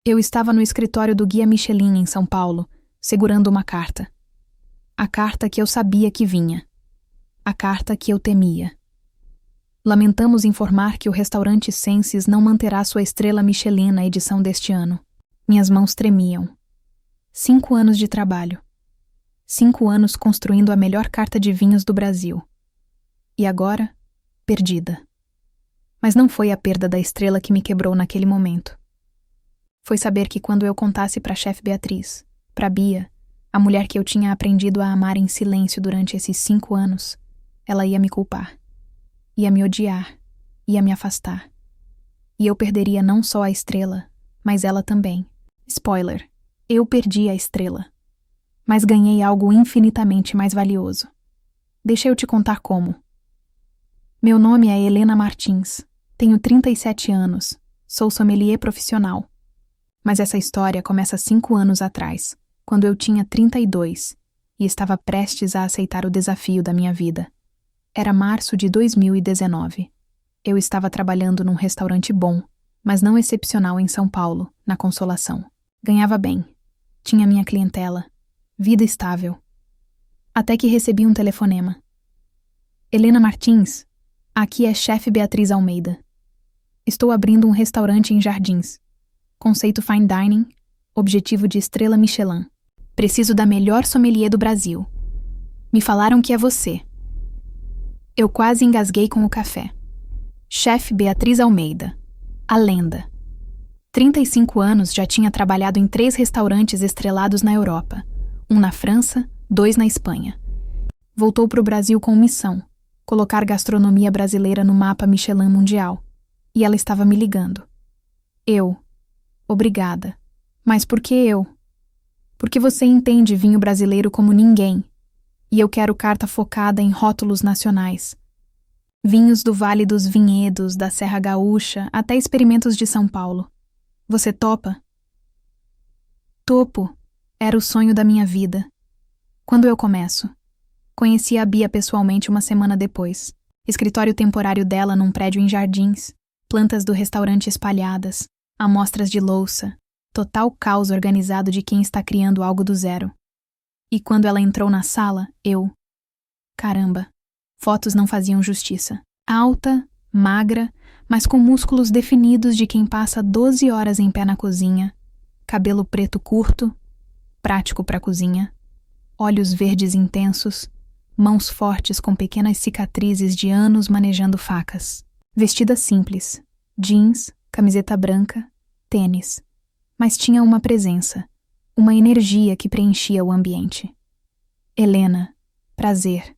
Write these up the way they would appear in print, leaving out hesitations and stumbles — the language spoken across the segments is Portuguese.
Eu estava no escritório do Guia Michelin, em São Paulo, segurando uma carta. A carta que eu sabia que vinha. A carta que eu temia. Lamentamos informar que o restaurante Senses não manterá sua estrela Michelin na edição deste ano. Minhas mãos tremiam. 5 anos de trabalho. 5 anos construindo a melhor carta de vinhos do Brasil. E agora, perdida. Mas não foi a perda da estrela que me quebrou naquele momento. Foi saber que quando eu contasse para a chefe Beatriz, para Bia, a mulher que eu tinha aprendido a amar em silêncio durante esses 5 anos, ela ia me culpar. Ia me odiar. Ia me afastar. E eu perderia não só a estrela, mas ela também. Spoiler, eu perdi a estrela. Mas ganhei algo infinitamente mais valioso. Deixa eu te contar como. Meu nome é Helena Martins. Tenho 37 anos. Sou sommelier profissional. Mas essa história começa 5 anos atrás, quando eu tinha 32 e estava prestes a aceitar o desafio da minha vida. Era março de 2019. Eu estava trabalhando num restaurante bom, mas não excepcional em São Paulo, na Consolação. Ganhava bem. Tinha minha clientela. Vida estável. Até que recebi um telefonema. Helena Martins, aqui é chefe Beatriz Almeida. Estou abrindo um restaurante em Jardins. Conceito fine dining, objetivo de estrela Michelin. Preciso da melhor sommelier do Brasil. Me falaram que é você. Eu quase engasguei com o café. Chefe Beatriz Almeida. A lenda. 35 anos já tinha trabalhado em 3 restaurantes estrelados na Europa. 1 na França, 2 na Espanha. Voltou para o Brasil com missão. Colocar gastronomia brasileira no mapa Michelin mundial. E ela estava me ligando. Obrigada. Mas por que eu? Porque você entende vinho brasileiro como ninguém. E eu quero carta focada em rótulos nacionais. Vinhos do Vale dos Vinhedos, da Serra Gaúcha, até experimentos de São Paulo. Você topa? Topo. Era o sonho da minha vida. Quando eu começo? Conheci a Bia pessoalmente uma semana depois. Escritório temporário dela num prédio em Jardins. Plantas do restaurante espalhadas. Amostras de louça, total caos organizado de quem está criando algo do zero. E quando ela entrou na sala, Caramba, fotos não faziam justiça. Alta, magra, mas com músculos definidos de quem passa 12 horas em pé na cozinha, cabelo preto curto, prático para cozinha, olhos verdes intensos, mãos fortes com pequenas cicatrizes de anos manejando facas. Vestida simples, jeans, camiseta branca, tênis, mas tinha uma presença, uma energia que preenchia o ambiente. Helena, prazer.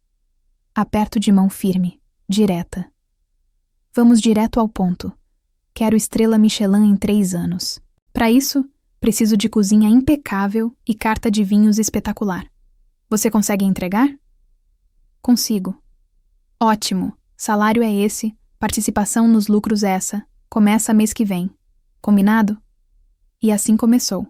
Aperto de mão firme, direta. Vamos direto ao ponto. Quero estrela Michelin em 3 anos. Para isso, preciso de cozinha impecável e carta de vinhos espetacular. Você consegue entregar? Consigo. Ótimo, salário é esse, participação nos lucros essa. Começa mês que vem. Combinado? E assim começou.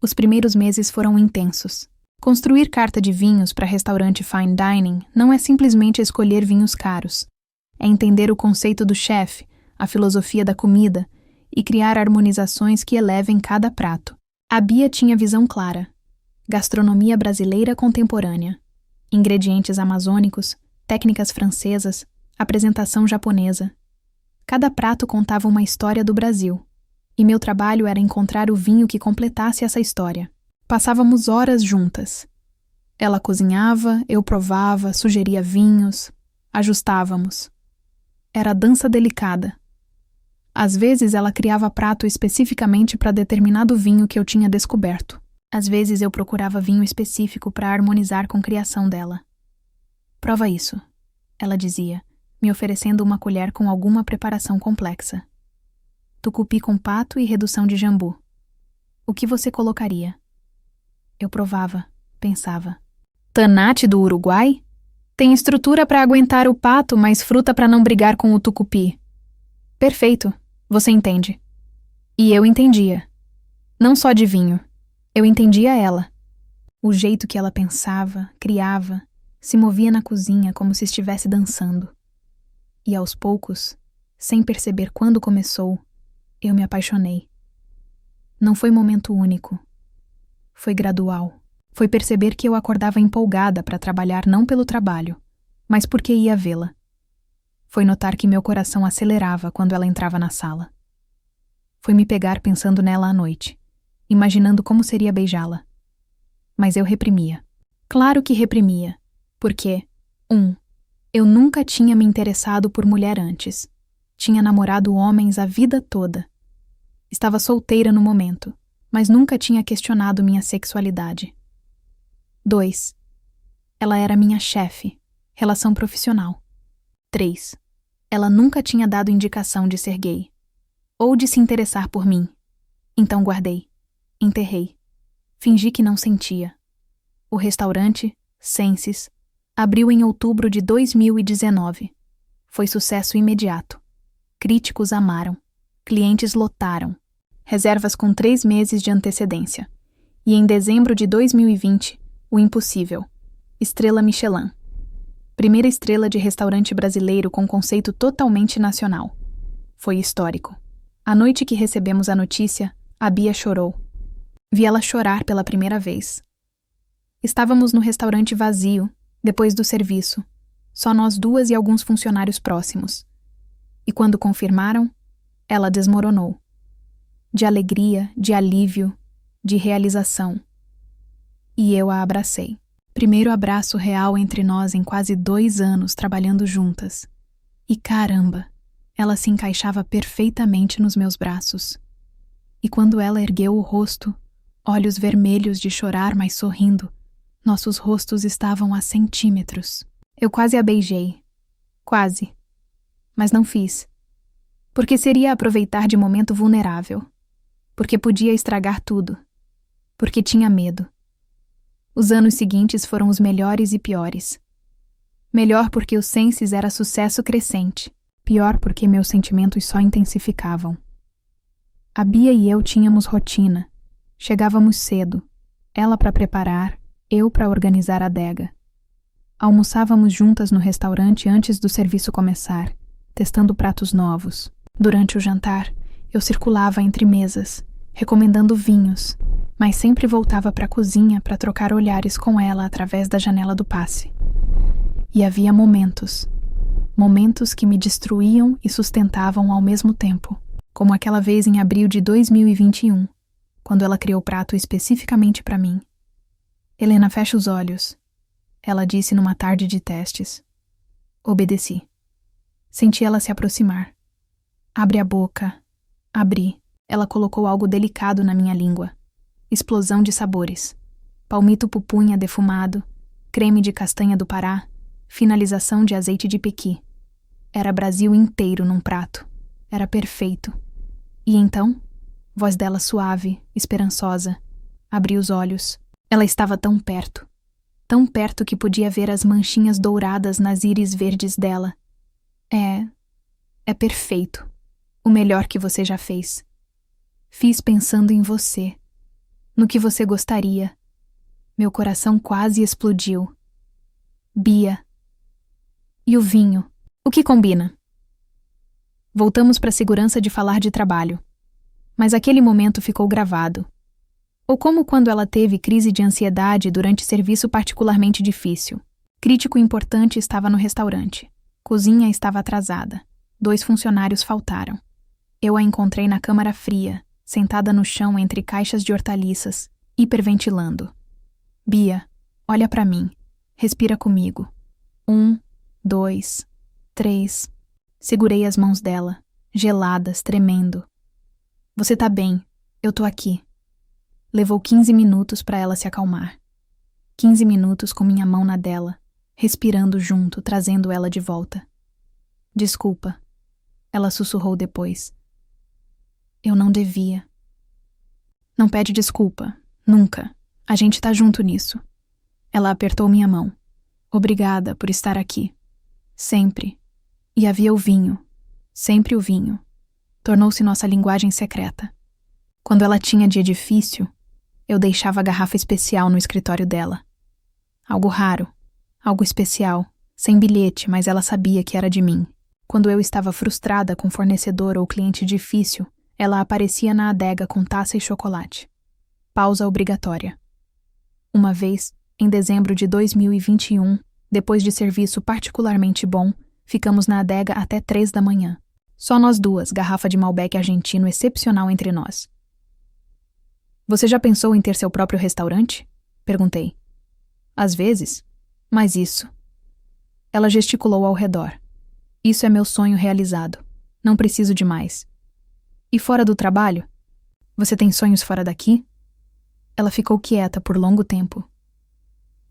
Os primeiros meses foram intensos. Construir carta de vinhos para restaurante fine dining não é simplesmente escolher vinhos caros. É entender o conceito do chefe, a filosofia da comida e criar harmonizações que elevem cada prato. A Bia tinha visão clara. Gastronomia brasileira contemporânea. Ingredientes amazônicos, técnicas francesas, apresentação japonesa. Cada prato contava uma história do Brasil, e meu trabalho era encontrar o vinho que completasse essa história. Passávamos horas juntas. Ela cozinhava, eu provava, sugeria vinhos, ajustávamos. Era dança delicada. Às vezes ela criava prato especificamente para determinado vinho que eu tinha descoberto. Às vezes eu procurava vinho específico para harmonizar com a criação dela. Prova isso, ela dizia, me oferecendo uma colher com alguma preparação complexa. Tucupi com pato e redução de jambu. O que você colocaria? Eu provava, pensava. Tanate do Uruguai? Tem estrutura para aguentar o pato, mas fruta para não brigar com o tucupi. Perfeito, você entende. E eu entendia. Não só de vinho. Eu entendia ela. O jeito que ela pensava, criava, se movia na cozinha como se estivesse dançando. E aos poucos, sem perceber quando começou, eu me apaixonei. Não foi momento único. Foi gradual. Foi perceber que eu acordava empolgada para trabalhar não pelo trabalho, mas porque ia vê-la. Foi notar que meu coração acelerava quando ela entrava na sala. Foi me pegar pensando nela à noite, imaginando como seria beijá-la. Mas eu reprimia. Claro que reprimia, porque 1. Eu nunca tinha me interessado por mulher antes. Tinha namorado homens a vida toda. Estava solteira no momento, mas nunca tinha questionado minha sexualidade. 2. Ela era minha chefe, relação profissional. 3. Ela nunca tinha dado indicação de ser gay, ou de se interessar por mim. Então guardei, enterrei, fingi que não sentia. O restaurante, Senses, abriu em outubro de 2019. Foi sucesso imediato. Críticos amaram, clientes lotaram, reservas com 3 meses de antecedência. E em dezembro de 2020, o impossível, estrela Michelin. Primeira estrela de restaurante brasileiro com conceito totalmente nacional. Foi histórico. A noite que recebemos a notícia, a Bia chorou. Vi ela chorar pela primeira vez. Estávamos no restaurante vazio, depois do serviço, só nós duas e alguns funcionários próximos. E quando confirmaram, ela desmoronou. De alegria, de alívio, de realização. E eu a abracei. Primeiro abraço real entre nós em quase 2 anos trabalhando juntas. E caramba, ela se encaixava perfeitamente nos meus braços. E quando ela ergueu o rosto, olhos vermelhos de chorar, mas sorrindo, nossos rostos estavam a centímetros. Eu quase a beijei. Quase. Mas não fiz. Porque seria aproveitar de momento vulnerável. Porque podia estragar tudo. Porque tinha medo. Os anos seguintes foram os melhores e piores. Melhor porque o Senses era sucesso crescente. Pior porque meus sentimentos só intensificavam. A Bia e eu tínhamos rotina. Chegávamos cedo. Ela para preparar, eu para organizar a adega. Almoçávamos juntas no restaurante antes do serviço começar, testando pratos novos. Durante o jantar, eu circulava entre mesas, recomendando vinhos, mas sempre voltava para a cozinha para trocar olhares com ela através da janela do passe. E havia momentos que me destruíam e sustentavam ao mesmo tempo, como aquela vez em abril de 2021, quando ela criou prato especificamente para mim. Helena, fecha os olhos, ela disse numa tarde de testes. Obedeci. Senti ela se aproximar. Abre a boca. Abri. Ela colocou algo delicado na minha língua. Explosão de sabores. Palmito pupunha defumado, creme de castanha do Pará, finalização de azeite de pequi. Era Brasil inteiro num prato. Era perfeito. E então, voz dela suave, esperançosa. Abri os olhos. Ela estava tão perto que podia ver as manchinhas douradas nas íris verdes dela. É perfeito. O melhor que você já fez. Fiz pensando em você. No que você gostaria. Meu coração quase explodiu. Bia. E o vinho? O que combina? Voltamos para a segurança de falar de trabalho. Mas aquele momento ficou gravado. Ou como quando ela teve crise de ansiedade durante serviço particularmente difícil. Crítico importante estava no restaurante. Cozinha estava atrasada. 2 funcionários faltaram. Eu a encontrei na câmara fria, sentada no chão entre caixas de hortaliças, hiperventilando. Bia, olha para mim. Respira comigo. 1, 2, 3. Segurei as mãos dela, geladas, tremendo. Você tá bem, eu tô aqui. Levou 15 minutos para ela se acalmar. 15 minutos com minha mão na dela, respirando junto, trazendo ela de volta. Desculpa, ela sussurrou depois. Eu não devia. Não pede desculpa, nunca. A gente tá junto nisso. Ela apertou minha mão. Obrigada por estar aqui. Sempre. E havia o vinho. Sempre o vinho. Tornou-se nossa linguagem secreta. Quando ela tinha dia difícil, eu deixava a garrafa especial no escritório dela. Algo raro, algo especial, sem bilhete, mas ela sabia que era de mim. Quando eu estava frustrada com fornecedor ou cliente difícil, Ela aparecia na adega com taça e chocolate. Pausa obrigatória. Uma vez, em dezembro de 2021, depois de serviço particularmente bom, ficamos na adega até 3 da manhã. Só nós duas, garrafa de Malbec argentino excepcional entre nós. Você já pensou em ter seu próprio restaurante? Perguntei. Às vezes, mas isso. Ela gesticulou ao redor. Isso é meu sonho realizado. Não preciso de mais. E fora do trabalho? Você tem sonhos fora daqui? Ela ficou quieta por longo tempo.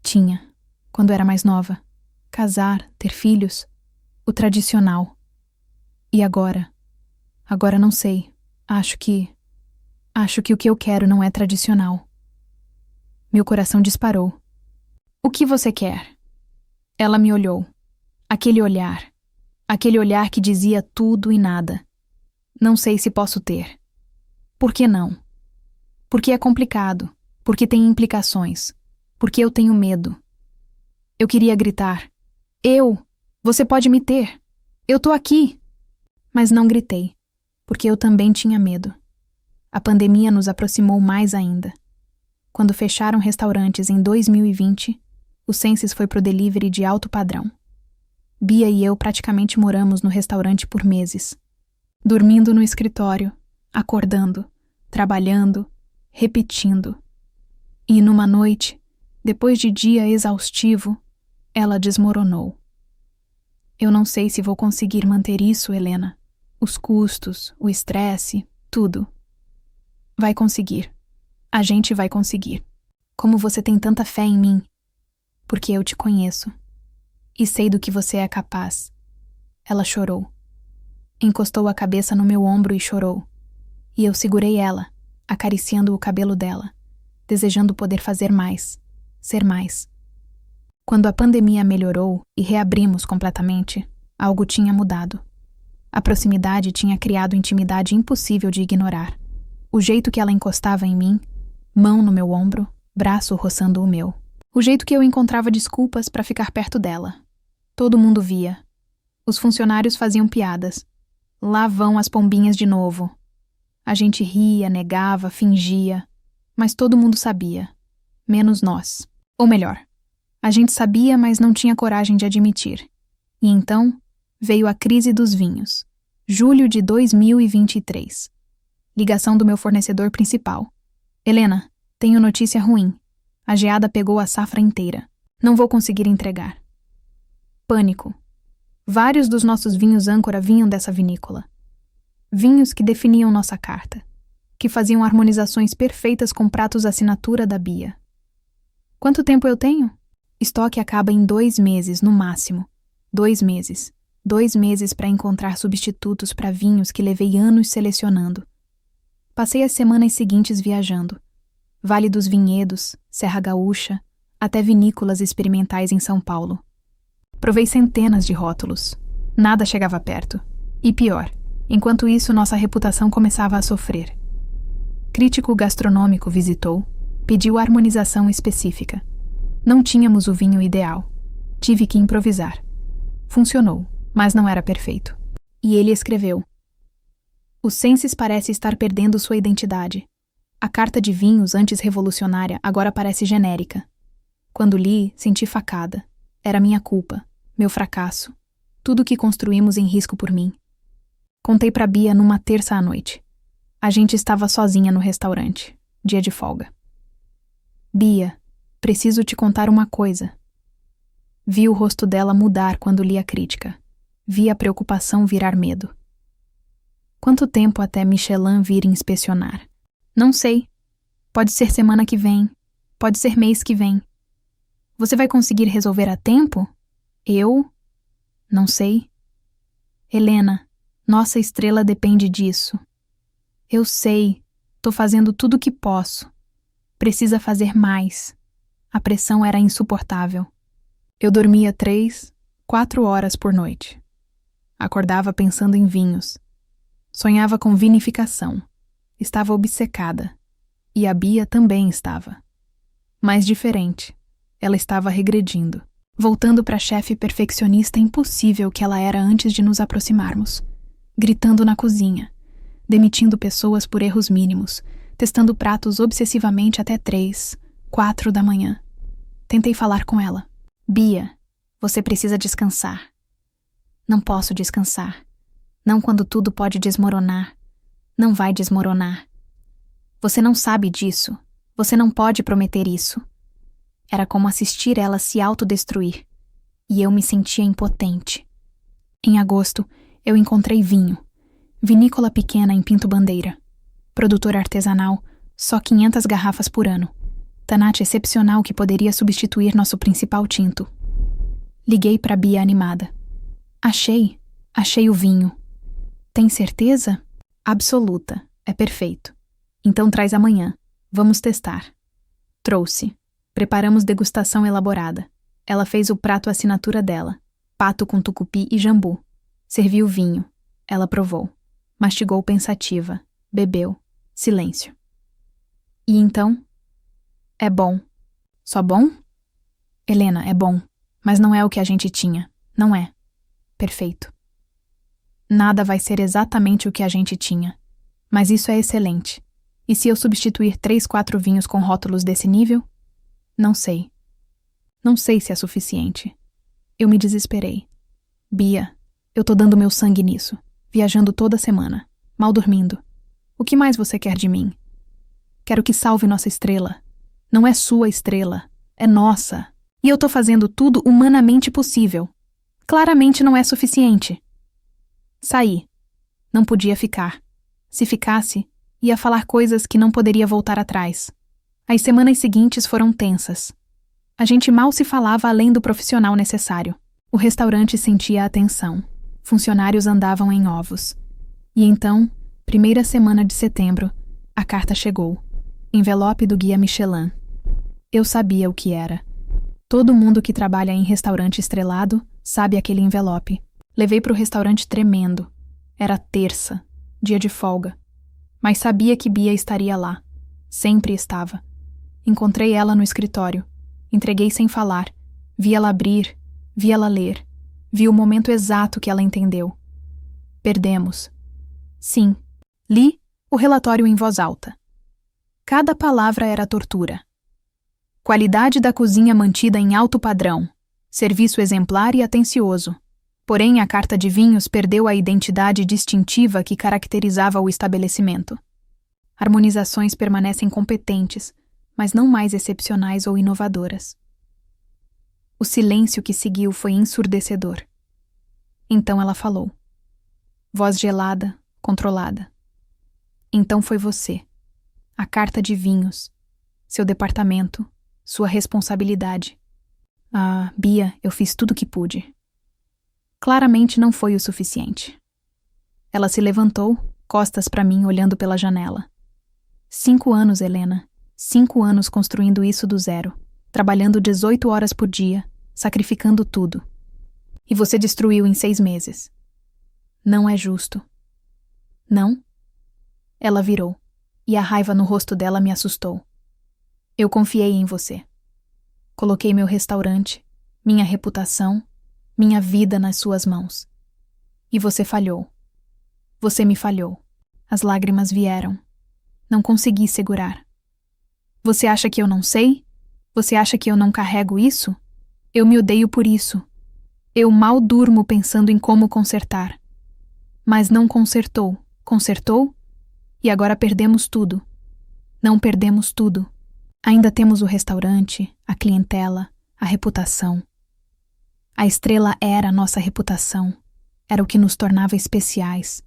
Tinha, quando era mais nova. Casar, ter filhos. O tradicional. E agora? Agora não sei. Acho que o que eu quero não é tradicional. Meu coração disparou. O que você quer? Ela me olhou. Aquele olhar que dizia tudo e nada. Não sei se posso ter. Por que não? Porque é complicado, porque tem implicações, porque eu tenho medo. Eu queria gritar. Você pode me ter. Eu tô aqui. Mas não gritei, porque eu também tinha medo. A pandemia nos aproximou mais ainda. Quando fecharam restaurantes em 2020, o Senses foi pro delivery de alto padrão. Bia e eu praticamente moramos no restaurante por meses. Dormindo no escritório, acordando, trabalhando, repetindo. E numa noite, depois de dia exaustivo, ela desmoronou. Eu não sei se vou conseguir manter isso, Helena. Os custos, o estresse, tudo. Vai conseguir. A gente vai conseguir. Como você tem tanta fé em mim? Porque eu te conheço. E sei do que você é capaz. Ela chorou. Encostou a cabeça no meu ombro e chorou. E eu segurei ela, acariciando o cabelo dela, desejando poder fazer mais, ser mais. Quando a pandemia melhorou e reabrimos completamente, algo tinha mudado. A proximidade tinha criado intimidade impossível de ignorar. O jeito que ela encostava em mim, mão no meu ombro, braço roçando o meu. O jeito que eu encontrava desculpas para ficar perto dela. Todo mundo via. Os funcionários faziam piadas. Lá vão as pombinhas de novo. A gente ria, negava, fingia. Mas todo mundo sabia. Menos nós. Ou melhor, a gente sabia, mas não tinha coragem de admitir. E então veio a crise dos vinhos. Julho de 2023. Ligação do meu fornecedor principal. Helena, tenho notícia ruim. A geada pegou a safra inteira. Não vou conseguir entregar. Pânico. Vários dos nossos vinhos âncora vinham dessa vinícola. Vinhos que definiam nossa carta. Que faziam harmonizações perfeitas com pratos assinatura da Bia. Quanto tempo eu tenho? Estoque acaba em 2 meses, no máximo. 2 meses. 2 meses para encontrar substitutos para vinhos que levei anos selecionando. Passei as semanas seguintes viajando. Vale dos Vinhedos, Serra Gaúcha, até vinícolas experimentais em São Paulo. Provei centenas de rótulos. Nada chegava perto. E pior, enquanto isso nossa reputação começava a sofrer. Crítico gastronômico visitou, pediu harmonização específica. Não tínhamos o vinho ideal. Tive que improvisar. Funcionou, mas não era perfeito. E ele escreveu: O Senses parece estar perdendo sua identidade. A carta de vinhos antes revolucionária agora parece genérica. Quando li, senti facada. Era minha culpa, meu fracasso. Tudo que construímos em risco por mim. Contei pra Bia numa terça à noite. A gente estava sozinha no restaurante, dia de folga. Bia, preciso te contar uma coisa. Vi o rosto dela mudar quando li a crítica. Vi a preocupação virar medo. Quanto tempo até Michelin vir inspecionar? Não sei. Pode ser semana que vem. Pode ser mês que vem. Você vai conseguir resolver a tempo? Eu? Não sei. Helena, nossa estrela depende disso. Eu sei. Tô fazendo tudo o que posso. Precisa fazer mais. A pressão era insuportável. Eu dormia 3, 4 horas por noite. Acordava pensando em vinhos. Sonhava com vinificação. Estava obcecada. E a Bia também estava. Mas diferente. Ela estava regredindo. Voltando para a chefe perfeccionista impossível que ela era antes de nos aproximarmos. Gritando na cozinha. demitindo pessoas por erros mínimos, testando pratos obsessivamente até 3, 4 da manhã. Tentei falar com ela. Bia, você precisa descansar. Não posso descansar. Não quando tudo pode desmoronar. Não vai desmoronar. Você não sabe disso. Você não pode prometer isso. Era como assistir ela se autodestruir. E eu me sentia impotente. Em agosto, eu encontrei vinho. Vinícola pequena em Pinto Bandeira. Produtor artesanal, só 500 garrafas por ano. Tanate excepcional que poderia substituir nosso principal tinto. Liguei para Bia animada. Achei o vinho. Tem certeza? Absoluta, é perfeito. Então traz amanhã, vamos testar. Trouxe. Preparamos degustação elaborada. Ela fez o prato assinatura dela, pato com tucupi e jambu. Serviu o vinho. Ela provou. Mastigou pensativa. Bebeu. Silêncio. E então? É bom. Só bom? Helena, é bom. Mas não é o que a gente tinha. Não é. Perfeito. Nada vai ser exatamente o que a gente tinha. Mas isso é excelente. E se eu substituir 3, 4 vinhos com rótulos desse nível? Não sei. Não sei se é suficiente. Eu me desesperei. Bia, eu tô dando meu sangue nisso. Viajando toda semana. Mal dormindo. O que mais você quer de mim? Quero que salve nossa estrela. Não é sua estrela. É nossa. E eu tô fazendo tudo humanamente possível. Claramente não é suficiente. Saí. Não podia ficar. Se ficasse, ia falar coisas que não poderia voltar atrás. As semanas seguintes foram tensas. A gente mal se falava além do profissional necessário. O restaurante sentia a tensão. Funcionários andavam em ovos. E então, primeira semana de setembro, a carta chegou. Envelope do guia Michelin. Eu sabia o que era. Todo mundo que trabalha em restaurante estrelado sabe aquele envelope. Levei para o restaurante tremendo. Era terça, dia de folga. Mas sabia que Bia estaria lá. Sempre estava. Encontrei ela no escritório. Entreguei sem falar. Vi ela abrir, vi ela ler. Vi o momento exato que ela entendeu. Perdemos. Sim. Li o relatório em voz alta. Cada palavra era tortura. Qualidade da cozinha mantida em alto padrão. Serviço exemplar e atencioso. Porém, a carta de vinhos perdeu a identidade distintiva que caracterizava o estabelecimento. Harmonizações permanecem competentes, mas não mais excepcionais ou inovadoras. O silêncio que seguiu foi ensurdecedor. Então ela falou. Voz gelada, controlada. Então foi você. A carta de vinhos. Seu departamento. Sua responsabilidade. Ah, Bia, eu fiz tudo o que pude. Claramente não foi o suficiente. Ela se levantou, costas para mim, olhando pela janela. 5 anos, Helena. 5 anos construindo isso do zero. Trabalhando 18 horas por dia, sacrificando tudo. E você destruiu em 6 meses. Não é justo. Não? Ela virou, e a raiva no rosto dela me assustou. Eu confiei em você. Coloquei meu restaurante, minha reputação, minha vida nas suas mãos. E você falhou. Você me falhou. As lágrimas vieram. Não consegui segurar. Você acha que eu não sei? Você acha que eu não carrego isso? Eu me odeio por isso. Eu mal durmo pensando em como consertar. Mas não consertou. Consertou? E agora perdemos tudo. Não perdemos tudo. Ainda temos o restaurante, a clientela, a reputação. A estrela era a nossa reputação. Era o que nos tornava especiais.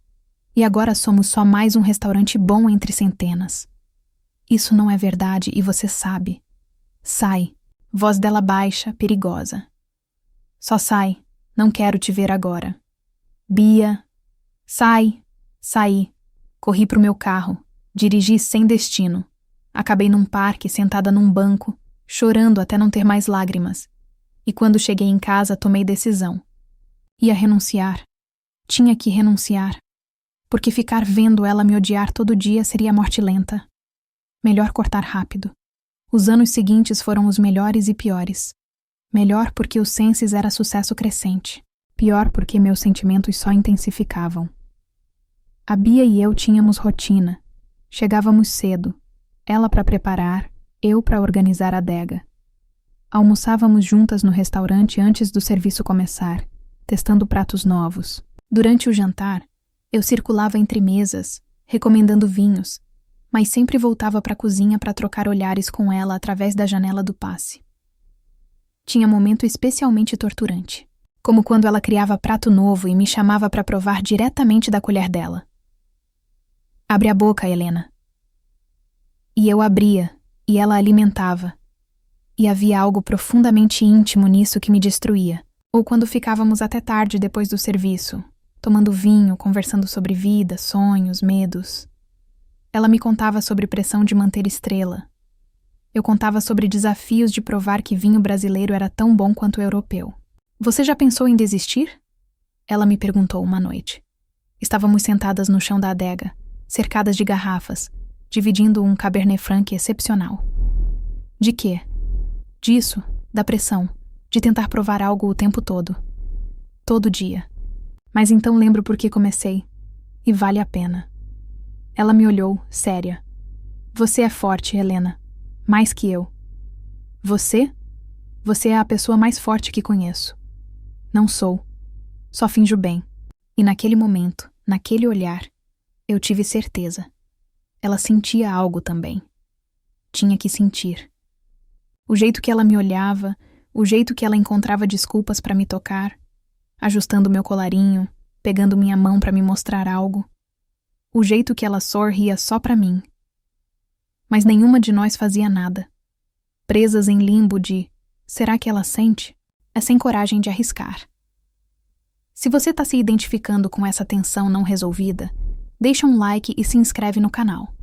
E agora somos só mais um restaurante bom entre centenas. Isso não é verdade e você sabe. Sai. Voz dela baixa, perigosa. Só sai. Não quero te ver agora. Bia. Sai. Saí. Corri pro meu carro. Dirigi sem destino. Acabei num parque, sentada num banco, chorando até não ter mais lágrimas. E quando cheguei em casa, tomei decisão. Ia renunciar. Tinha que renunciar. Porque ficar vendo ela me odiar todo dia seria morte lenta. Melhor cortar rápido. Os anos seguintes foram os melhores e piores. Melhor porque o Senses era sucesso crescente. Pior porque meus sentimentos só intensificavam. A Bia e eu tínhamos rotina. Chegávamos cedo, ela para preparar, eu para organizar a adega. Almoçávamos juntas no restaurante antes do serviço começar, testando pratos novos. Durante o jantar, eu circulava entre mesas, recomendando vinhos, mas sempre voltava para a cozinha para trocar olhares com ela através da janela do passe. Tinha momento especialmente torturante, como quando ela criava prato novo e me chamava para provar diretamente da colher dela. Abre a boca, Helena. E eu abria, e ela alimentava. E havia algo profundamente íntimo nisso que me destruía. Ou quando ficávamos até tarde depois do serviço, tomando vinho, conversando sobre vida, sonhos, medos. Ela me contava sobre pressão de manter estrela. Eu contava sobre desafios de provar que vinho brasileiro era tão bom quanto o europeu. Você já pensou em desistir? Ela me perguntou uma noite. Estávamos sentadas no chão da adega, cercadas de garrafas, dividindo um Cabernet Franc excepcional. De quê? Disso, da pressão, de tentar provar algo o tempo todo. Todo dia. Mas então lembro por que comecei. E vale a pena. Ela me olhou, séria. Você é forte, Helena. Mais que eu. Você? Você é a pessoa mais forte que conheço. Não sou. Só finjo bem. E naquele momento, naquele olhar, eu tive certeza. Ela sentia algo também. Tinha que sentir. O jeito que ela me olhava, o jeito que ela encontrava desculpas para me tocar, ajustando meu colarinho, pegando minha mão para me mostrar algo. O jeito que ela sorria só para mim. Mas nenhuma de nós fazia nada. Presas em limbo de será que ela sente? É sem coragem de arriscar. Se você está se identificando com essa tensão não resolvida, deixa um like e se inscreve no canal.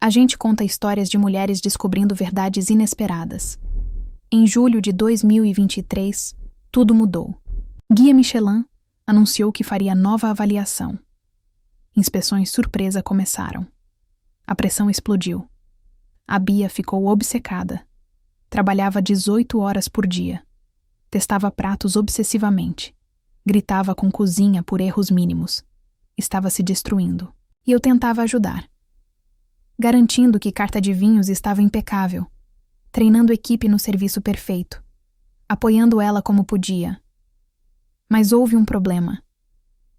A gente conta histórias de mulheres descobrindo verdades inesperadas. Em julho de 2023, tudo mudou. Guia Michelin anunciou que faria nova avaliação. Inspeções surpresa começaram. A pressão explodiu. A Bia ficou obcecada. Trabalhava 18 horas por dia. Testava pratos obsessivamente. Gritava com cozinha por erros mínimos. Estava se destruindo. E eu tentava ajudar. Garantindo que carta de vinhos estava impecável. Treinando equipe no serviço perfeito. Apoiando ela como podia. Mas houve um problema.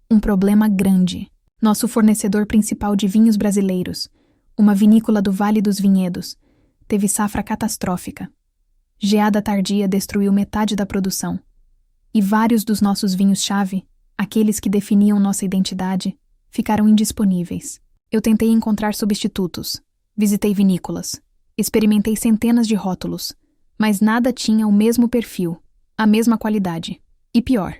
Um problema grande. Nosso fornecedor principal de vinhos brasileiros, uma vinícola do Vale dos Vinhedos, teve safra catastrófica. Geada tardia destruiu metade da produção. E vários dos nossos vinhos-chave, aqueles que definiam nossa identidade, ficaram indisponíveis. Eu tentei encontrar substitutos. Visitei vinícolas. Experimentei centenas de rótulos. Mas nada tinha o mesmo perfil, a mesma qualidade. E pior,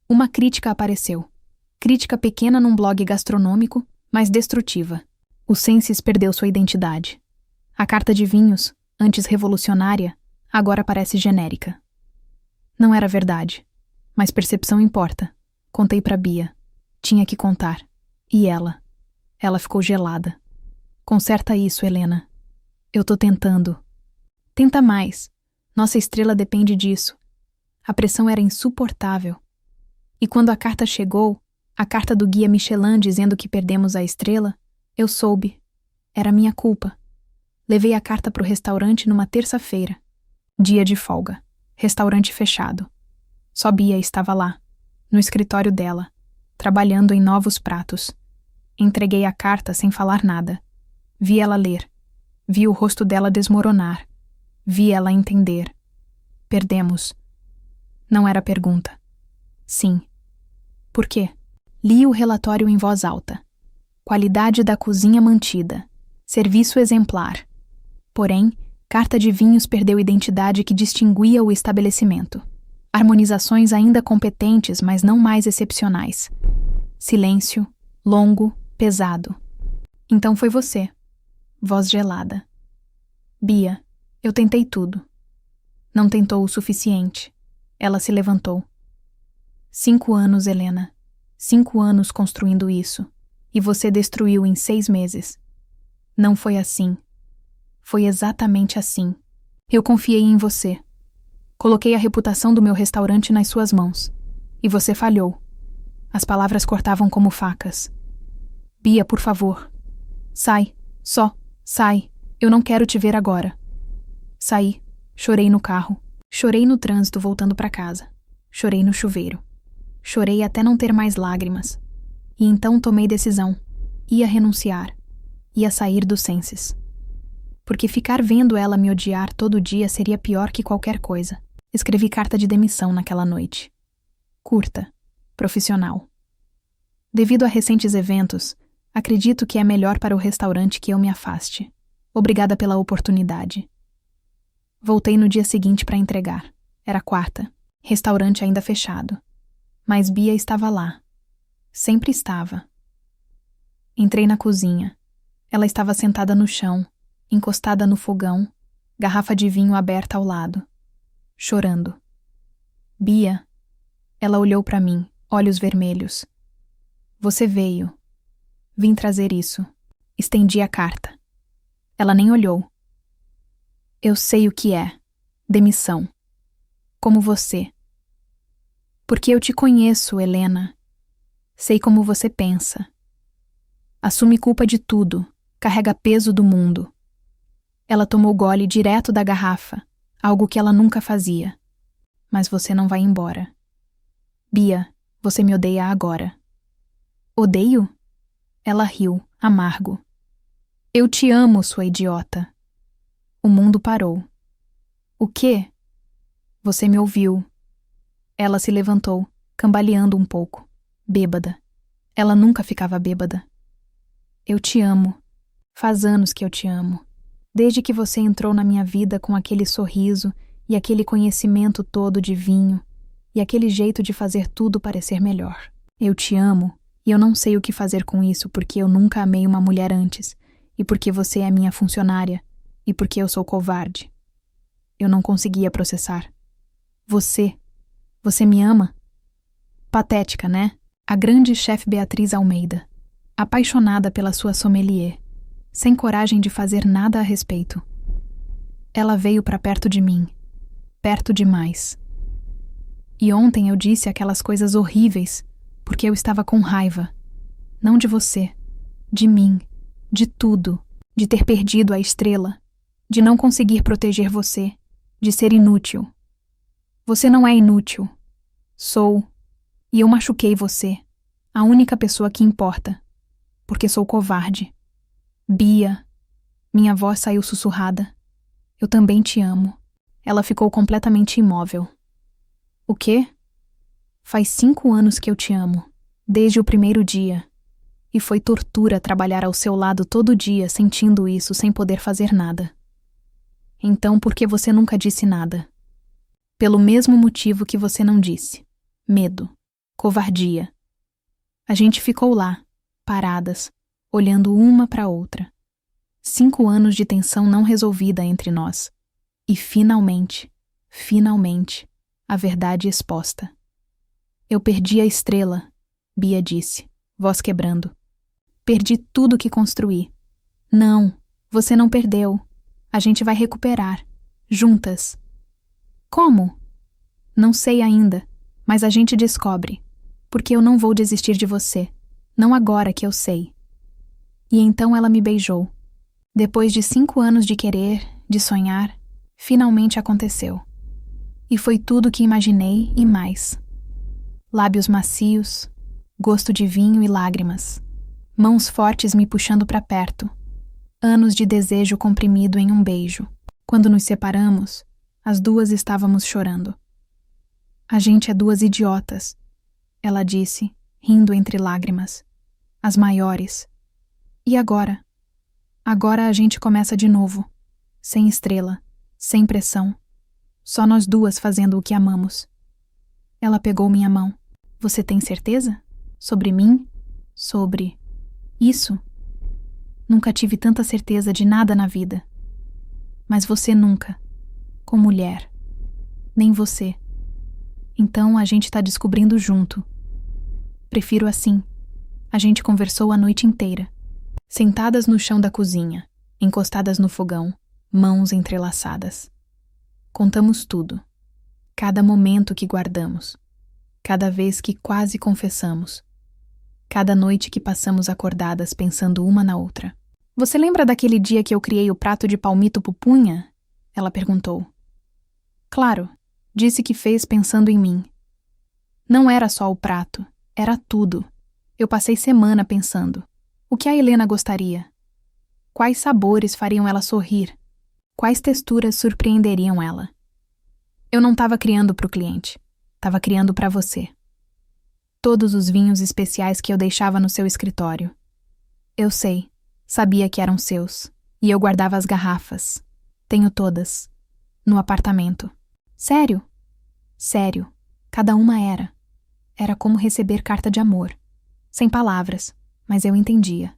uma crítica apareceu. Crítica pequena num blog gastronômico, mas destrutiva. O Senses perdeu sua identidade. A carta de vinhos, antes revolucionária, agora parece genérica. Não era verdade. Mas percepção importa. Contei pra Bia. Tinha que contar. E ela? Ela ficou gelada. Conserta isso, Helena. Eu tô tentando. Tenta mais. Nossa estrela depende disso. A pressão era insuportável. E quando a carta chegou, a carta do guia Michelin dizendo que perdemos a estrela, eu soube. Era minha culpa. Levei a carta pro restaurante numa terça-feira. Dia de folga. Restaurante fechado. Só Bia estava lá, no escritório dela, trabalhando em novos pratos. Entreguei a carta sem falar nada. Vi ela ler. Vi o rosto dela desmoronar. Vi ela entender. Perdemos. Não era pergunta. Sim. Por quê? Li o relatório em voz alta. Qualidade da cozinha mantida. Serviço exemplar. Porém, carta de vinhos perdeu identidade que distinguia o estabelecimento. Harmonizações ainda competentes, mas não mais excepcionais. Silêncio, longo, pesado. Então foi você. Voz gelada. Bia, eu tentei tudo. Não tentou o suficiente. Ela se levantou. 5 anos, Helena. 5 anos construindo isso. E você destruiu em 6 meses. Não foi assim. Foi exatamente assim. Eu confiei em você. Coloquei a reputação do meu restaurante nas suas mãos. E você falhou. As palavras cortavam como facas. Bia, por favor. Sai. Só. Sai. Eu não quero te ver agora. Saí. Chorei no carro. Chorei no trânsito voltando para casa. Chorei no chuveiro. Chorei até não ter mais lágrimas. E então tomei decisão. Ia renunciar. Ia sair do Senses. Porque ficar vendo ela me odiar todo dia seria pior que qualquer coisa. Escrevi carta de demissão naquela noite. Curta. Profissional. Devido a recentes eventos, acredito que é melhor para o restaurante que eu me afaste. Obrigada pela oportunidade. Voltei no dia seguinte para entregar. Era quarta. Restaurante ainda fechado. Mas Bia estava lá. Sempre estava. Entrei na cozinha. Ela estava sentada no chão, encostada no fogão, garrafa de vinho aberta ao lado, chorando. Bia. Ela olhou para mim, olhos vermelhos. Você veio. Vim trazer isso. Estendi a carta. Ela nem olhou. Eu sei o que é. Demissão. Como você. Porque eu te conheço, Helena. Sei como você pensa. Assume culpa de tudo. Carrega peso do mundo. Ela tomou gole direto da garrafa, algo que ela nunca fazia. Mas você não vai embora. Bia, você me odeia agora. Odeio? Ela riu, amargo. Eu te amo, sua idiota. O mundo parou. O quê? Você me ouviu. Ela se levantou, cambaleando um pouco, bêbada. Ela nunca ficava bêbada. Eu te amo. Faz anos que eu te amo. Desde que você entrou na minha vida com aquele sorriso e aquele conhecimento todo de vinho e aquele jeito de fazer tudo parecer melhor. Eu te amo e eu não sei o que fazer com isso porque eu nunca amei uma mulher antes e porque você é minha funcionária e porque eu sou covarde. Eu não conseguia processar. Você me ama? Patética, né? A grande chefe Beatriz Almeida, apaixonada pela sua sommelier, sem coragem de fazer nada a respeito. Ela veio para perto de mim, perto demais. E ontem eu disse aquelas coisas horríveis, porque eu estava com raiva. Não de você, de mim, de tudo, de ter perdido a estrela, de não conseguir proteger você, de ser inútil. Você não é inútil. Sou. E eu machuquei você, a única pessoa que importa, porque sou covarde. Bia. Minha voz saiu sussurrada. Eu também te amo. Ela ficou completamente imóvel. O quê? Faz 5 anos que eu te amo, desde o primeiro dia. E foi tortura trabalhar ao seu lado todo dia sentindo isso sem poder fazer nada. Então por que você nunca disse nada? Pelo mesmo motivo que você não disse. Medo. Covardia. A gente ficou lá, paradas, olhando uma para outra. 5 anos de tensão não resolvida entre nós. E finalmente, a verdade exposta. Eu perdi a estrela, Bia disse, voz quebrando. Perdi tudo que construí. Não, você não perdeu. A gente vai recuperar. Juntas. Como? Não sei ainda, mas a gente descobre. Porque eu não vou desistir de você. Não agora que eu sei. E então ela me beijou. Depois de 5 anos de querer, de sonhar, finalmente aconteceu. E foi tudo que imaginei e mais. Lábios macios, gosto de vinho e lágrimas. Mãos fortes me puxando para perto. Anos de desejo comprimido em um beijo. Quando nos separamos, as duas estávamos chorando. A gente é 2 idiotas, ela disse, rindo entre lágrimas. As maiores. E agora? Agora a gente começa de novo. Sem estrela, sem pressão. Só nós 2 fazendo o que amamos. Ela pegou minha mão. Você tem certeza? Sobre mim? Sobre isso? Nunca tive tanta certeza de nada na vida. Mas você nunca. Com mulher. Nem você. Então a gente tá descobrindo junto. Prefiro assim. A gente conversou a noite inteira. Sentadas no chão da cozinha, encostadas no fogão, mãos entrelaçadas. Contamos tudo. Cada momento que guardamos. Cada vez que quase confessamos. cada noite que passamos acordadas pensando uma na outra. Você lembra daquele dia que eu criei o prato de palmito pupunha? Ela perguntou. Claro, disse que fez pensando em mim. Não era só o prato, era tudo. Eu passei semana pensando. O que a Helena gostaria? Quais sabores fariam ela sorrir? Quais texturas surpreenderiam ela? Eu não estava criando para o cliente, estava criando para você. Todos os vinhos especiais que eu deixava no seu escritório. Eu sei, sabia que eram seus, e eu guardava as garrafas. Tenho todas. No apartamento. Sério? Sério. Cada uma era. Era como receber carta de amor. Sem palavras, mas eu entendia.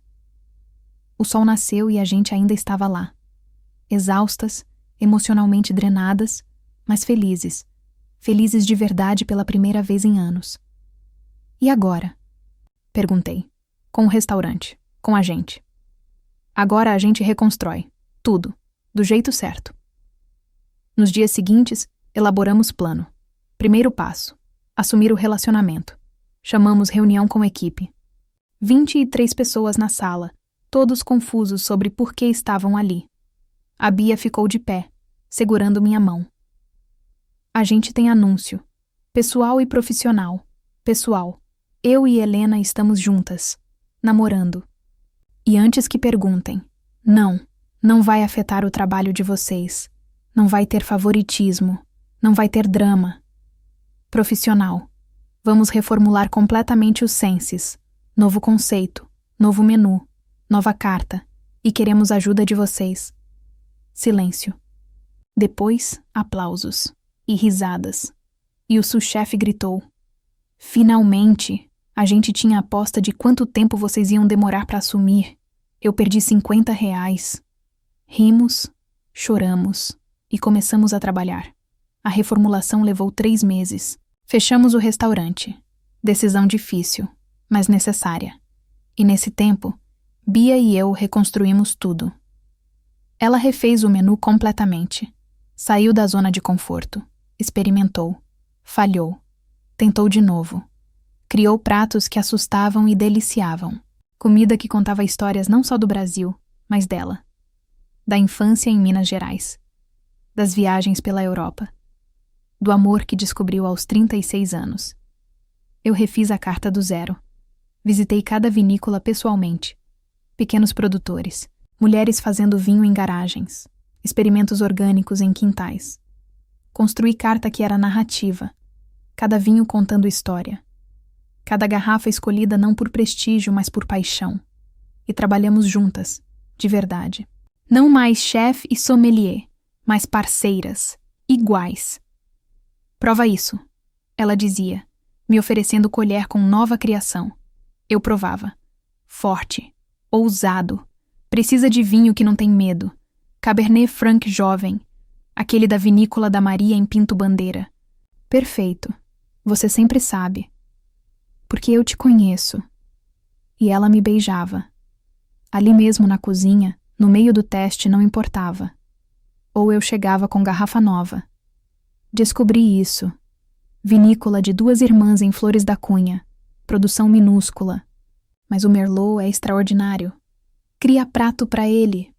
O sol nasceu e a gente ainda estava lá. Exaustas, emocionalmente drenadas, mas felizes. Felizes de verdade pela primeira vez em anos. E agora? Perguntei. Com o restaurante, com a gente. Agora a gente reconstrói. Tudo. Do jeito certo. Nos dias seguintes, elaboramos plano. Primeiro passo. Assumir o relacionamento. Chamamos reunião com equipe. 23 pessoas na sala, todos confusos sobre por que estavam ali. A Bia ficou de pé, segurando minha mão. A gente tem anúncio. Pessoal e profissional. Pessoal, eu e Helena estamos juntas, namorando. E antes que perguntem, não vai afetar o trabalho de vocês. Não vai ter favoritismo. Não vai ter drama. Profissional. Vamos reformular completamente os Senses. Novo conceito, novo menu, nova carta. E queremos a ajuda de vocês. Silêncio. Depois, aplausos. E risadas. E o sous-chefe gritou. Finalmente! A gente tinha aposta de quanto tempo vocês iam demorar para assumir. Eu perdi R$50. Rimos, choramos e começamos a trabalhar. A reformulação levou 3 meses. Fechamos o restaurante. Decisão difícil, mas necessária. E nesse tempo, Bia e eu reconstruímos tudo. Ela refez o menu completamente. Saiu da zona de conforto. Experimentou. Falhou. Tentou de novo. Criou pratos que assustavam e deliciavam. Comida que contava histórias não só do Brasil, mas dela. Da infância em Minas Gerais. Das viagens pela Europa. Do amor que descobriu aos 36 anos. Eu refiz a carta do zero. Visitei cada vinícola pessoalmente. Pequenos produtores. Mulheres fazendo vinho em garagens. Experimentos orgânicos em quintais. Construí carta que era narrativa. Cada vinho contando história. Cada garrafa escolhida não por prestígio, mas por paixão. E trabalhamos juntas, de verdade. Não mais chefe e sommelier, mas parceiras, iguais. Prova isso, ela dizia, me oferecendo colher com nova criação. Eu provava. Forte, ousado, precisa de vinho que não tem medo. Cabernet Franc jovem, aquele da vinícola da Maria em Pinto Bandeira. Perfeito, você sempre sabe. Porque eu te conheço. E ela me beijava. Ali mesmo na cozinha, no meio do teste, não importava. Ou eu chegava com garrafa nova. Descobri isso. Vinícola de 2 irmãs em Flores da Cunha. Produção minúscula. Mas o Merlot é extraordinário. Cria prato para ele.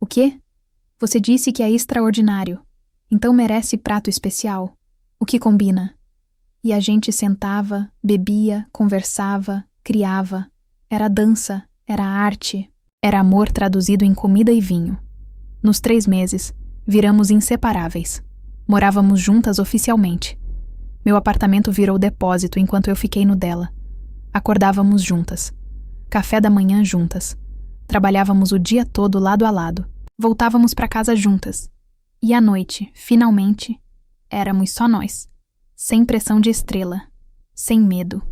O quê? Você disse que é extraordinário. Então merece prato especial. O que combina? E a gente sentava, bebia, conversava, criava. Era dança, era arte, era amor traduzido em comida e vinho. Nos 3 meses, viramos inseparáveis. Morávamos juntas oficialmente. Meu apartamento virou depósito enquanto eu fiquei no dela. Acordávamos juntas. Café da manhã juntas. Trabalhávamos o dia todo lado a lado. Voltávamos para casa juntas. E à noite, finalmente, éramos só nós. Sem pressão de estrela. Sem medo.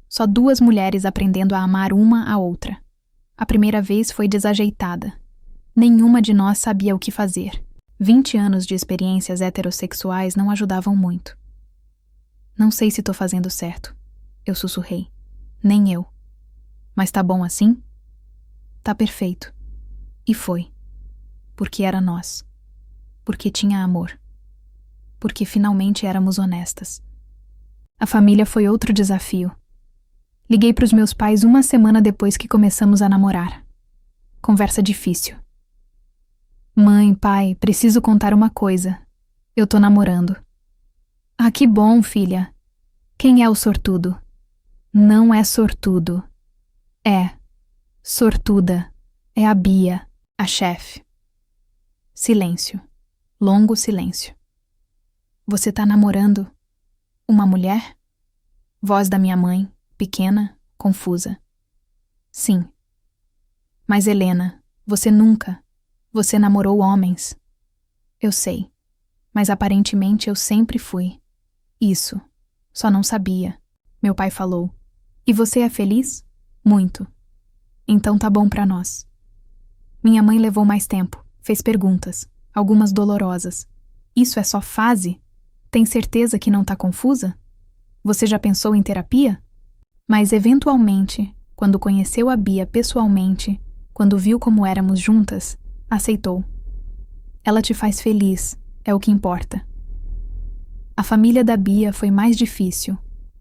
Só 2 mulheres aprendendo a amar uma a outra. A primeira vez foi desajeitada. Nenhuma de nós sabia o que fazer. 20 anos de experiências heterossexuais não ajudavam muito. Não sei se tô fazendo certo. Eu sussurrei. Nem eu. Mas tá bom assim? Tá perfeito. E foi. Porque era nós. Porque tinha amor. Porque finalmente éramos honestas. A família foi outro desafio. Liguei para os meus pais uma semana depois que começamos a namorar. Conversa difícil. Mãe, pai, preciso contar uma coisa. Eu tô namorando. Ah, que bom, filha. Quem é o sortudo? Não é sortudo. É. Sortuda. É a Bia, a chefe. Silêncio. Longo silêncio. Você tá namorando uma mulher? Voz da minha mãe, pequena, confusa. Sim. Mas Helena, você namorou homens. Eu sei. Mas aparentemente eu sempre fui. Isso. Só não sabia. Meu pai falou. E você é feliz? Muito. Então tá bom pra nós. Minha mãe levou mais tempo. Fez perguntas. Algumas dolorosas. Isso é só fase? Tem certeza que não tá confusa? Você já pensou em terapia? Mas eventualmente, quando conheceu a Bia pessoalmente, quando viu como éramos juntas, aceitou. Ela te faz feliz, é o que importa. A família da Bia foi mais difícil.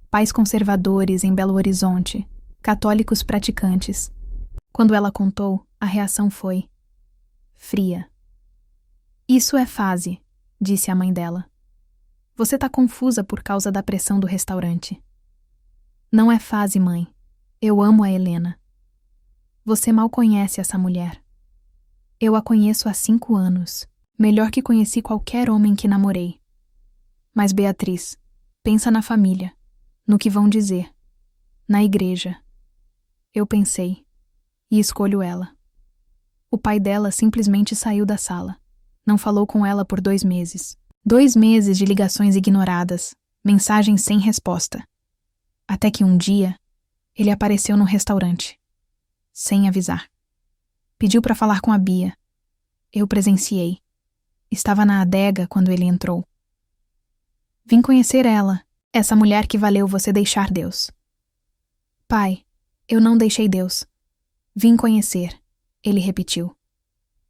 Pais conservadores em Belo Horizonte, católicos praticantes. Quando ela contou, a reação foi fria. Isso é fase, disse a mãe dela. Você tá confusa por causa da pressão do restaurante. Não é fase, mãe. Eu amo a Helena. Você mal conhece essa mulher. Eu a conheço há 5 anos. Melhor que conheci qualquer homem que namorei. Mas, Beatriz, pensa na família, no que vão dizer, na igreja. Eu pensei, e escolho ela. O pai dela simplesmente saiu da sala. Não falou com ela por 2 meses. 2 meses de ligações ignoradas, mensagens sem resposta. Até que um dia, ele apareceu no restaurante, sem avisar. Pediu para falar com a Bia. Eu presenciei. Estava na adega quando ele entrou. Vim conhecer ela, essa mulher que valeu você deixar Deus. Pai, eu não deixei Deus. Vim conhecer, ele repetiu.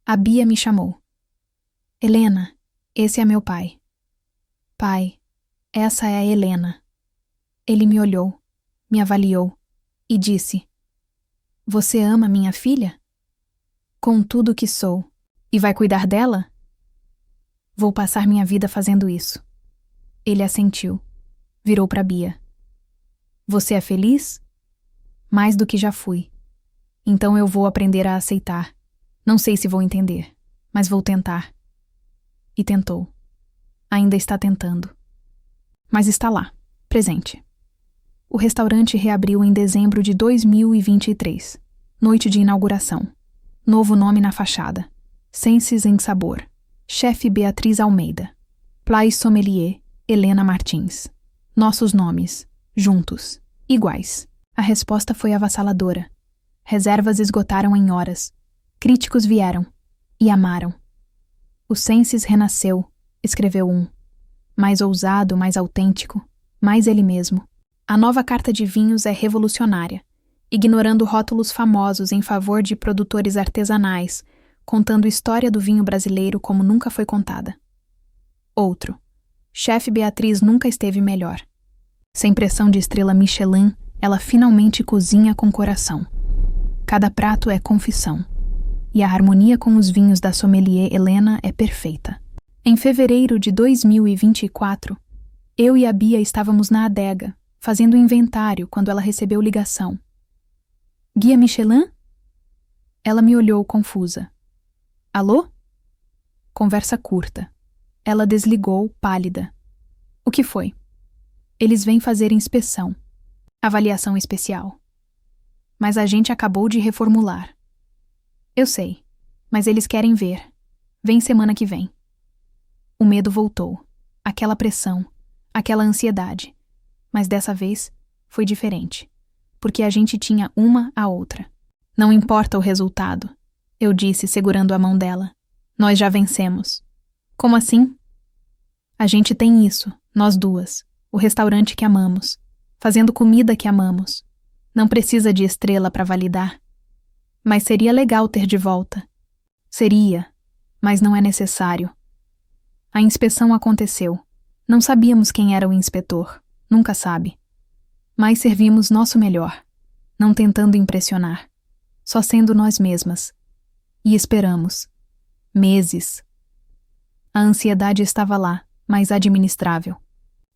A Bia me chamou. Helena, esse é meu pai. Pai, essa é a Helena. Ele me olhou, me avaliou e disse: Você ama minha filha? Com tudo que sou. E vai cuidar dela? Vou passar minha vida fazendo isso. Ele assentiu. Virou para Bia. Você é feliz? Mais do que já fui. Então eu vou aprender a aceitar. Não sei se vou entender, mas vou tentar. E tentou. Ainda está tentando. Mas está lá, presente. O restaurante reabriu em dezembro de 2023. Noite de inauguração. Novo nome na fachada. Senses em Sabor. Chefe Beatriz Almeida. Plais Sommelier Helena Martins. Nossos nomes. Juntos. Iguais. A resposta foi avassaladora. Reservas esgotaram em horas. Críticos vieram. E amaram. O Senses renasceu, escreveu um. Mais ousado, mais autêntico. Mais ele mesmo. A nova carta de vinhos é revolucionária, ignorando rótulos famosos em favor de produtores artesanais, contando história do vinho brasileiro como nunca foi contada. Outro. Chefe Beatriz nunca esteve melhor. Sem pressão de estrela Michelin, ela finalmente cozinha com coração. Cada prato é confissão. E a harmonia com os vinhos da sommelier Helena é perfeita. Em fevereiro de 2024, eu e a Bia estávamos na adega, fazendo inventário quando ela recebeu ligação. Guia Michelin? Ela me olhou confusa. Alô? Conversa curta. Ela desligou, pálida. O que foi? Eles vêm fazer inspeção. Avaliação especial. Mas a gente acabou de reformular. Eu sei, mas eles querem ver. Vem semana que vem. O medo voltou. Aquela pressão. Aquela ansiedade. Mas dessa vez foi diferente. Porque a gente tinha uma a outra. Não importa o resultado, eu disse segurando a mão dela. Nós já vencemos. Como assim? A gente tem isso, nós duas. O restaurante que amamos. Fazendo comida que amamos. Não precisa de estrela para validar. Mas seria legal ter de volta. Seria, mas não é necessário. A inspeção aconteceu. Não sabíamos quem era o inspetor. Nunca sabe. Mas servimos nosso melhor. não tentando impressionar, só sendo nós mesmas. E esperamos. Meses. A ansiedade estava lá, mas administrável.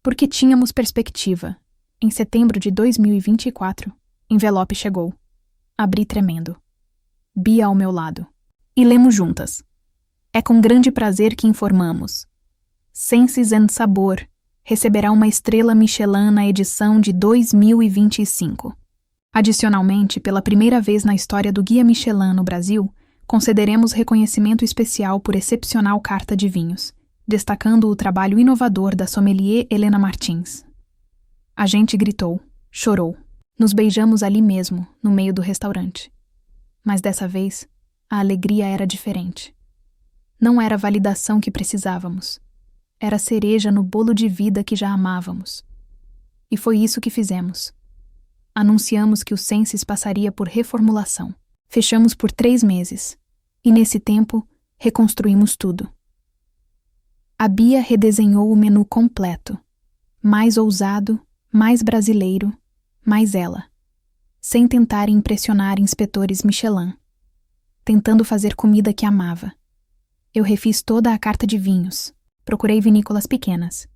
Porque tínhamos perspectiva. Em setembro de 2024, envelope chegou. Abri tremendo. Bia ao meu lado. E lemos juntas. É com grande prazer que informamos. Senses and Sabor receberá uma estrela Michelin na edição de 2025. Adicionalmente, pela primeira vez na história do Guia Michelin no Brasil, concederemos reconhecimento especial por excepcional carta de vinhos, destacando o trabalho inovador da sommelier Helena Martins. A gente gritou, chorou. Nos beijamos ali mesmo, no meio do restaurante. Mas dessa vez, a alegria era diferente. Não era a validação que precisávamos. Era a cereja no bolo de vida que já amávamos. E foi isso que fizemos. Anunciamos que o Senses passaria por reformulação. Fechamos por 3 meses. E nesse tempo, reconstruímos tudo. A Bia redesenhou o menu completo. Mais ousado, mais brasileiro, mais ela. Sem tentar impressionar inspetores Michelin. Tentando fazer comida que amava. Eu refiz toda a carta de vinhos. Procurei vinícolas pequenas.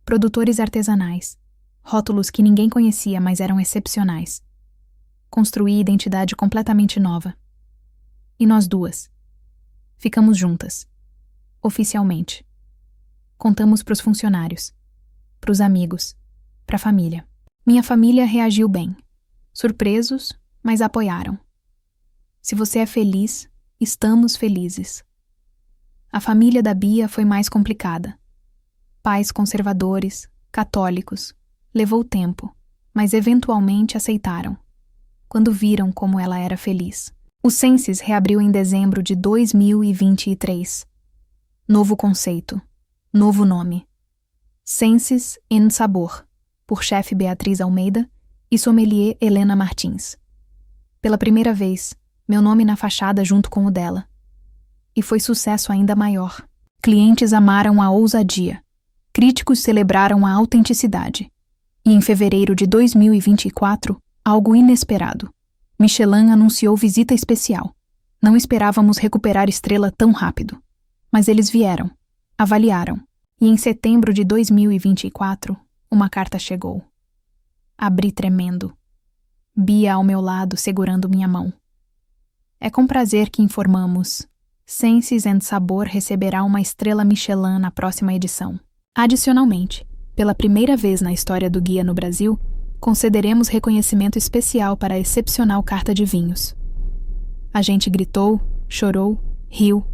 Produtores artesanais. Rótulos que ninguém conhecia, mas eram excepcionais. Construí identidade completamente nova. E nós duas. Ficamos juntas. Oficialmente. Contamos pros funcionários. Pros amigos. Pra família. Minha família reagiu bem. Surpresos, mas apoiaram. Se você é feliz, estamos felizes. A família da Bia foi mais complicada. Pais conservadores, católicos. Levou tempo, mas eventualmente aceitaram, quando viram como ela era feliz. O Senses reabriu em dezembro de 2023. Novo conceito, novo nome. Senses and Sabor, por chefe Beatriz Almeida e sommelier Helena Martins. Pela primeira vez, meu nome na fachada junto com o dela. E foi sucesso ainda maior. Clientes amaram a ousadia. Críticos celebraram a autenticidade. E em fevereiro de 2024, algo inesperado. Michelin anunciou visita especial. Não esperávamos recuperar estrela tão rápido. Mas eles vieram, avaliaram. E em setembro de 2024, uma carta chegou. Abri tremendo. Bia ao meu lado segurando minha mão. É com prazer que informamos. Senses and Sabor receberá uma estrela Michelin na próxima edição. Adicionalmente, pela primeira vez na história do guia no Brasil, concederemos reconhecimento especial para a excepcional carta de vinhos. A gente gritou, chorou, riu.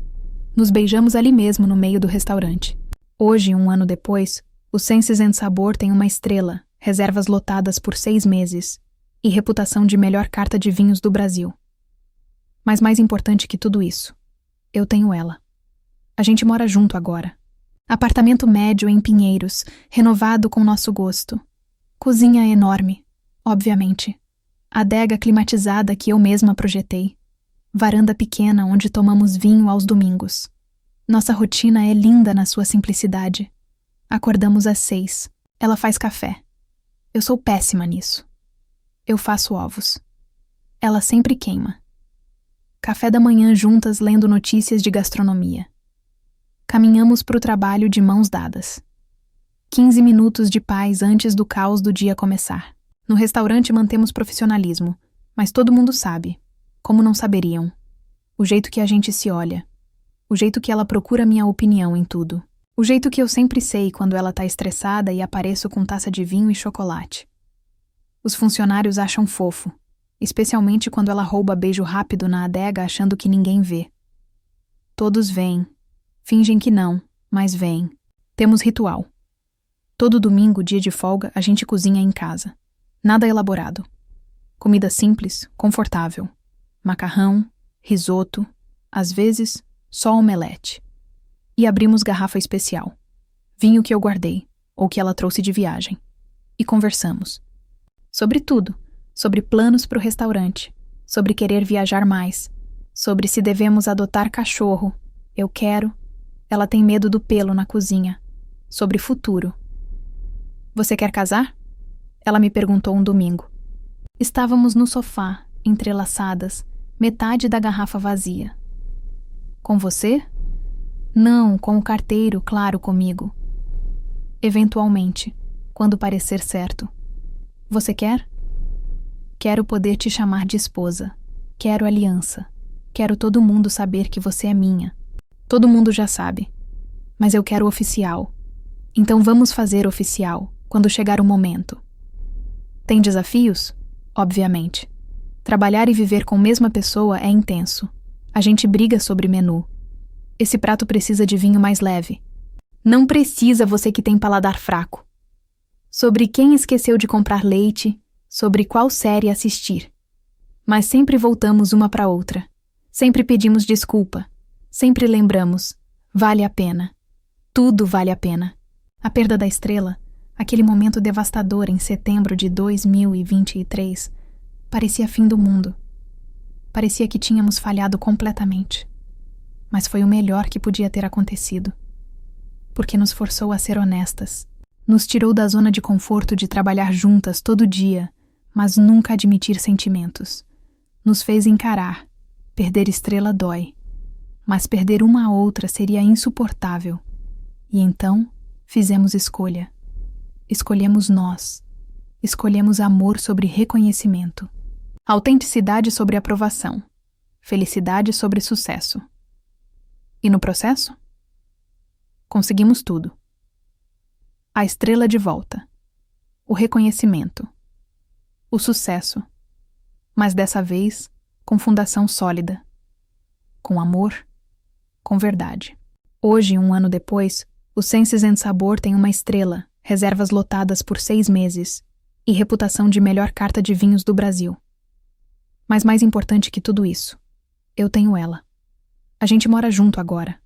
Nos beijamos ali mesmo no meio do restaurante. Hoje, 1 ano depois, o Senses and Sabor tem uma estrela, reservas lotadas por 6 meses e reputação de melhor carta de vinhos do Brasil. Mas mais importante que tudo isso, eu tenho ela. A gente mora junto agora. Apartamento médio em Pinheiros, renovado com nosso gosto. Cozinha enorme, obviamente. Adega climatizada que eu mesma projetei. Varanda pequena onde tomamos vinho aos domingos. Nossa rotina é linda na sua simplicidade. Acordamos às 6. Ela faz café. Eu sou péssima nisso. Eu faço ovos. Ela sempre queima. Café da manhã juntas lendo notícias de gastronomia. Caminhamos para o trabalho de mãos dadas. 15 minutos de paz antes do caos do dia começar. No restaurante mantemos profissionalismo, mas todo mundo sabe. Como não saberiam? O jeito que a gente se olha. O jeito que ela procura minha opinião em tudo. O jeito que eu sempre sei quando ela tá estressada e apareço com taça de vinho e chocolate. Os funcionários acham fofo, especialmente quando ela rouba beijo rápido na adega achando que ninguém vê. Todos veem. Fingem que não, mas veem. Temos ritual. Todo domingo, dia de folga, a gente cozinha em casa. Nada elaborado. Comida simples, confortável. Macarrão, risoto, às vezes, só omelete. E abrimos garrafa especial. Vinho que eu guardei, ou que ela trouxe de viagem. E conversamos. Sobre tudo. Sobre planos para o restaurante. Sobre querer viajar mais. Sobre se devemos adotar cachorro. Eu quero. Ela tem medo do pelo na cozinha. Sobre futuro. Você quer casar? Ela me perguntou um domingo. Estávamos no sofá, entrelaçadas, metade da garrafa vazia. Com você? Não, com o carteiro, claro, comigo. Eventualmente, quando parecer certo. Você quer? Quero poder te chamar de esposa. Quero aliança. Quero todo mundo saber que você é minha. Todo mundo já sabe. Mas eu quero oficial. Então vamos fazer oficial, quando chegar o momento. Tem desafios? Obviamente. Trabalhar e viver com a mesma pessoa é intenso. A gente briga sobre menu. Esse prato precisa de vinho mais leve. Não precisa, você que tem paladar fraco. Sobre quem esqueceu de comprar leite, sobre qual série assistir. Mas sempre voltamos uma para outra. Sempre pedimos desculpa. Sempre lembramos. Vale a pena. Tudo vale a pena. A perda da estrela, aquele momento devastador em setembro de 2023, parecia fim do mundo. Parecia que tínhamos falhado completamente. Mas foi o melhor que podia ter acontecido. Porque nos forçou a ser honestas. Nos tirou da zona de conforto de trabalhar juntas todo dia, mas nunca admitir sentimentos. Nos fez encarar. Perder estrela dói. Mas perder uma a outra seria insuportável. E então, fizemos escolha. Escolhemos nós. Escolhemos amor sobre reconhecimento. Autenticidade sobre aprovação. Felicidade sobre sucesso. E no processo? Conseguimos tudo. A estrela de volta. O reconhecimento. O sucesso. Mas dessa vez, com fundação sólida. Com amor. Com verdade. Hoje, um ano depois, o Senses & Sabor tem uma estrela, reservas lotadas por 6 meses e reputação de melhor carta de vinhos do Brasil. Mas mais importante que tudo isso, eu tenho ela. A gente mora junto agora.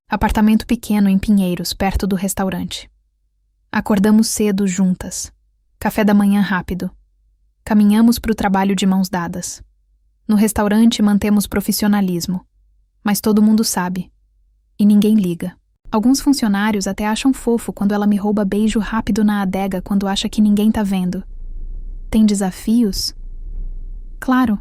Apartamento pequeno em Pinheiros, perto do restaurante. Acordamos cedo juntas. Café da manhã rápido. Caminhamos para o trabalho de mãos dadas. No restaurante mantemos profissionalismo. Mas todo mundo sabe. E ninguém liga. Alguns funcionários até acham fofo quando ela me rouba beijo rápido na adega quando acha que ninguém tá vendo. Tem desafios? Claro.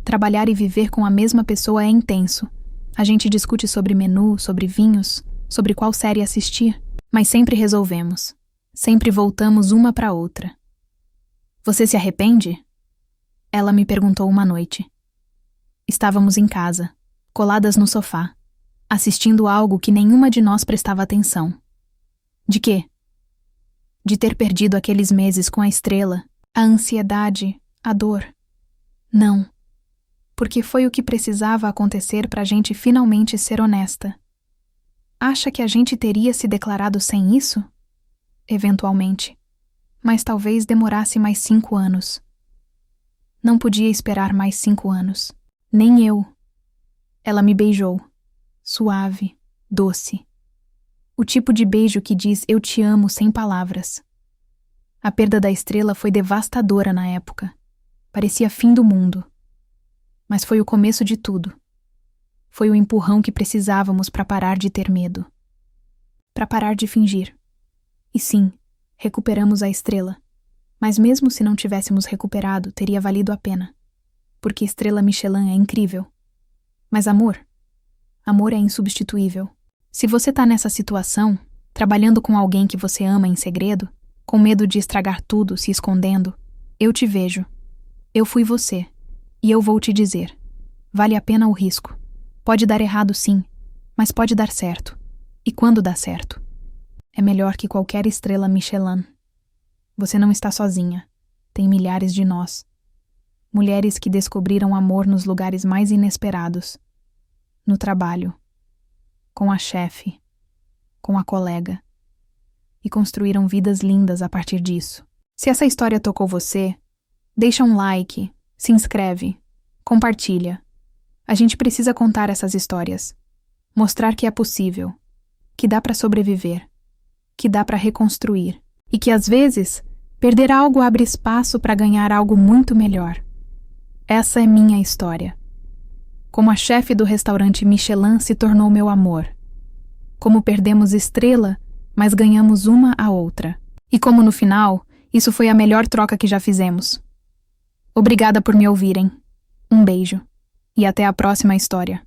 Trabalhar e viver com a mesma pessoa é intenso. A gente discute sobre menu, sobre vinhos, sobre qual série assistir, mas sempre resolvemos. Sempre voltamos uma para outra. Você se arrepende? Ela me perguntou uma noite. Estávamos em casa, coladas no sofá, assistindo algo que nenhuma de nós prestava atenção. De quê? De ter perdido aqueles meses com a estrela, a ansiedade, a dor. Não. Porque foi o que precisava acontecer para a gente finalmente ser honesta. Acha que a gente teria se declarado sem isso? Eventualmente. Mas talvez demorasse mais 5 anos. Não podia esperar mais 5 anos. Nem eu. Ela me beijou. Suave, doce. O tipo de beijo que diz eu te amo sem palavras. A perda da estrela foi devastadora na época. Parecia fim do mundo. Mas foi o começo de tudo. Foi o empurrão que precisávamos para parar de ter medo. Para parar de fingir. E sim, recuperamos a estrela. Mas mesmo se não tivéssemos recuperado, teria valido a pena. Porque estrela Michelin é incrível. Mas amor? Amor é insubstituível. Se você tá nessa situação, trabalhando com alguém que você ama em segredo, com medo de estragar tudo, se escondendo, eu te vejo. Eu fui você. E eu vou te dizer. Vale a pena o risco. Pode dar errado sim, mas pode dar certo. E quando dá certo? É melhor que qualquer estrela Michelin. Você não está sozinha. Tem milhares de nós. Mulheres que descobriram amor nos lugares mais inesperados. No trabalho. Com a chefe. Com a colega. E construíram vidas lindas a partir disso. Se essa história tocou você, deixa um like, se inscreve, compartilha. A gente precisa contar essas histórias. Mostrar que é possível. Que dá para sobreviver. Que dá para reconstruir. E que às vezes, perder algo abre espaço para ganhar algo muito melhor. Essa é minha história. Como a chefe do restaurante Michelin se tornou meu amor. Como perdemos estrela, mas ganhamos uma a outra. E como no final, isso foi a melhor troca que já fizemos. Obrigada por me ouvirem. Um beijo. E até a próxima história.